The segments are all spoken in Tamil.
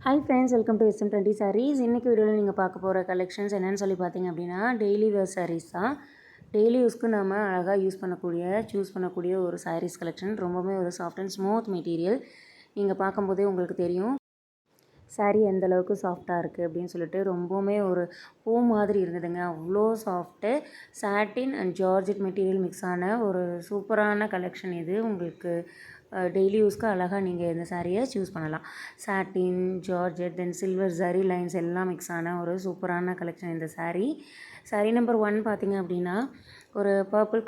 Hi friends, welcome to SM20 sarees. இன்றைக்கி வீடியோவில் நீங்கள் பார்க்க போகிற கலெக்ஷன்ஸ் என்னென்னு சொல்லி பார்த்தீங்க அப்படின்னா, டெய்லி வேர் சாரீஸ் தான். டெய்லி யூஸ்க்கு நம்ம அழகாக சூஸ் பண்ணக்கூடிய ஒரு சாரீஸ் கலெக்ஷன். ரொம்பவே ஒரு சாஃப்ட் அண்ட் ஸ்மூத் மெட்டீரியல். நீங்கள் பார்க்கும்போதே உங்களுக்கு தெரியும் சாரீ எந்த அளவுக்கு சாஃப்டாக இருக்குது அப்படின்னு சொல்லிட்டு. ரொம்பவுமே ஒரு பூ மாதிரி இருந்ததுங்க, அவ்வளோ soft. Satin and georgette material mix ஆன ஒரு சூப்பரான கலெக்ஷன் இது. உங்களுக்கு டெய்லி யூஸ்க்கு அழகாக நீங்கள் இந்த சாரியை சூஸ் பண்ணலாம். Satin, georgette, then silver zari lines எல்லாம் மிக்ஸ் ஆன ஒரு சூப்பரான கலெக்ஷன் இந்த சாரீ நம்பர் 1 பார்த்திங்க அப்படின்னா ஒரு பர்பிள்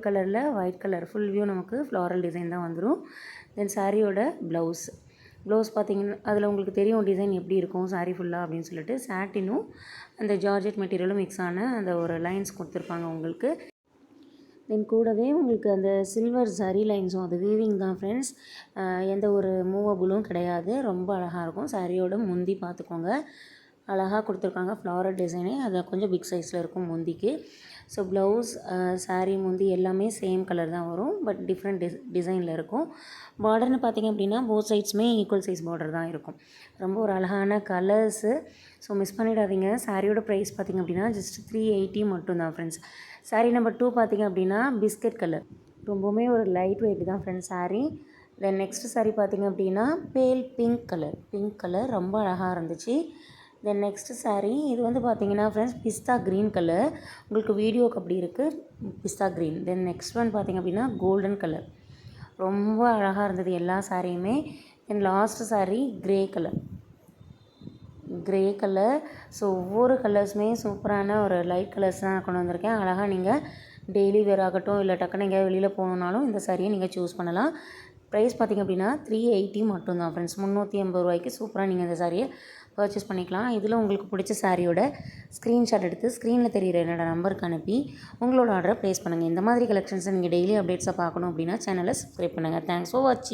கலரில் ஒயிட் கலர் ஃபுல் வியூ நமக்கு ஃப்ளாரல் டிசைன் தான் வந்துடும். தென் சாரியோட ப்ளவுஸ் பார்த்திங்கன்னா அதில் உங்களுக்கு தெரியும் டிசைன் எப்படி இருக்கும் சாரீ ஃபுல்லாக அப்படின்னு சொல்லிட்டு. சாட்டினும் அந்த ஜார்ஜெட் மெட்டீரியலும் மிக்ஸ் ஆன அந்த ஒரு லைன்ஸ் கொடுத்துருப்பாங்க உங்களுக்கு. தென் கூடவே உங்களுக்கு அந்த சில்வர் ஜரி லைன்ஸும், அது வீவிங் தான் ஃப்ரெண்ட்ஸ், எந்த ஒரு மூவபுளும் கிடையாது. ரொம்ப அழகாக இருக்கும். சாரியோட முந்தி பார்த்துக்கோங்க, அழகாக கொடுத்துருக்காங்க ஃப்ளாரல் டிசைனே. அது கொஞ்சம் பிக் சைஸில் இருக்கும் முந்திக்கு. ஸோ ப்ளவுஸ், சாரீ, முந்தி எல்லாமே சேம் கலர் தான் வரும், பட் டிஃப்ரெண்ட் டிசைனில் இருக்கும். பார்டர்னு பார்த்திங்க அப்படின்னா போத் சைட்ஸுமே ஈக்குவல் சைஸ் பார்டர் தான் இருக்கும். ரொம்ப ஒரு அழகான கலர்ஸு. ஸோ மிஸ் பண்ணிடாதீங்க. சாரியோட ப்ரைஸ் பார்த்திங்க அப்படின்னா ஜஸ்ட் 380 மட்டும்தான் ஃப்ரெண்ட்ஸ். சாரீ நம்பர் 2 பார்த்திங்க அப்படின்னா பிஸ்கட் கலர். ரொம்பவுமே ஒரு லைட் வெயிட் தான் friends sari. Then next sari பார்த்திங்க அப்படின்னா பேல் பிங்க் கலர் ரொம்ப அழகாக இருந்துச்சு. தென் நெக்ஸ்ட் சாரீ இது வந்து பார்த்திங்கன்னா ஃப்ரெண்ட்ஸ் பிஸ்தா க்ரீன் கலர். உங்களுக்கு வீடியோக்கு அப்படி இருக்குது, pista green. Then next one பார்த்திங்க அப்படின்னா கோல்டன் கலர். ரொம்ப அழகாக இருந்தது எல்லா சாரியுமே. Then last sari grey colour. So ஒவ்வொரு கலர்ஸுமே சூப்பரான ஒரு லைட் கலர்ஸ் தான் கொண்டு வந்திருக்கேன். அழகாக நீங்கள் டெய்லி வேர் ஆகட்டும், இல்லை டக்குன்னு எங்கேயாவது வெளியில் போகணுன்னாலும் இந்த சாரியை நீங்கள் சூஸ் பண்ணலாம். ப்ரைஸ் பார்த்திங்க அப்படின்னா 380 மட்டும்தான் ஃப்ரெண்ட்ஸ். 380 ரூபாய்க்கு சூப்பராக நீங்கள் இந்த சாரியை பர்ச்சேஸ் பண்ணிக்கலாம். இதில் உங்களுக்கு பிடிச்ச சாரியோட ஸ்க்ரீன்ஷாட் எடுத்து ஸ்க்ரீனில் தெரிகிற என்னோடய நம்பருக்கு அனுப்பி உங்களோட ஆர்டரை ப்ளேஸ் பண்ணுங்கள். இந்த மாதிரி கலெக்ஷன்ஸை நீங்கள் டெய்லி அப்டேட்ஸாக பார்க்கணும் அப்படின்னா சேனலை சப்ஸ்கிரைப் பண்ணுங்கள். தேங்க்ஸ் ஃபார் வாட்சிங்.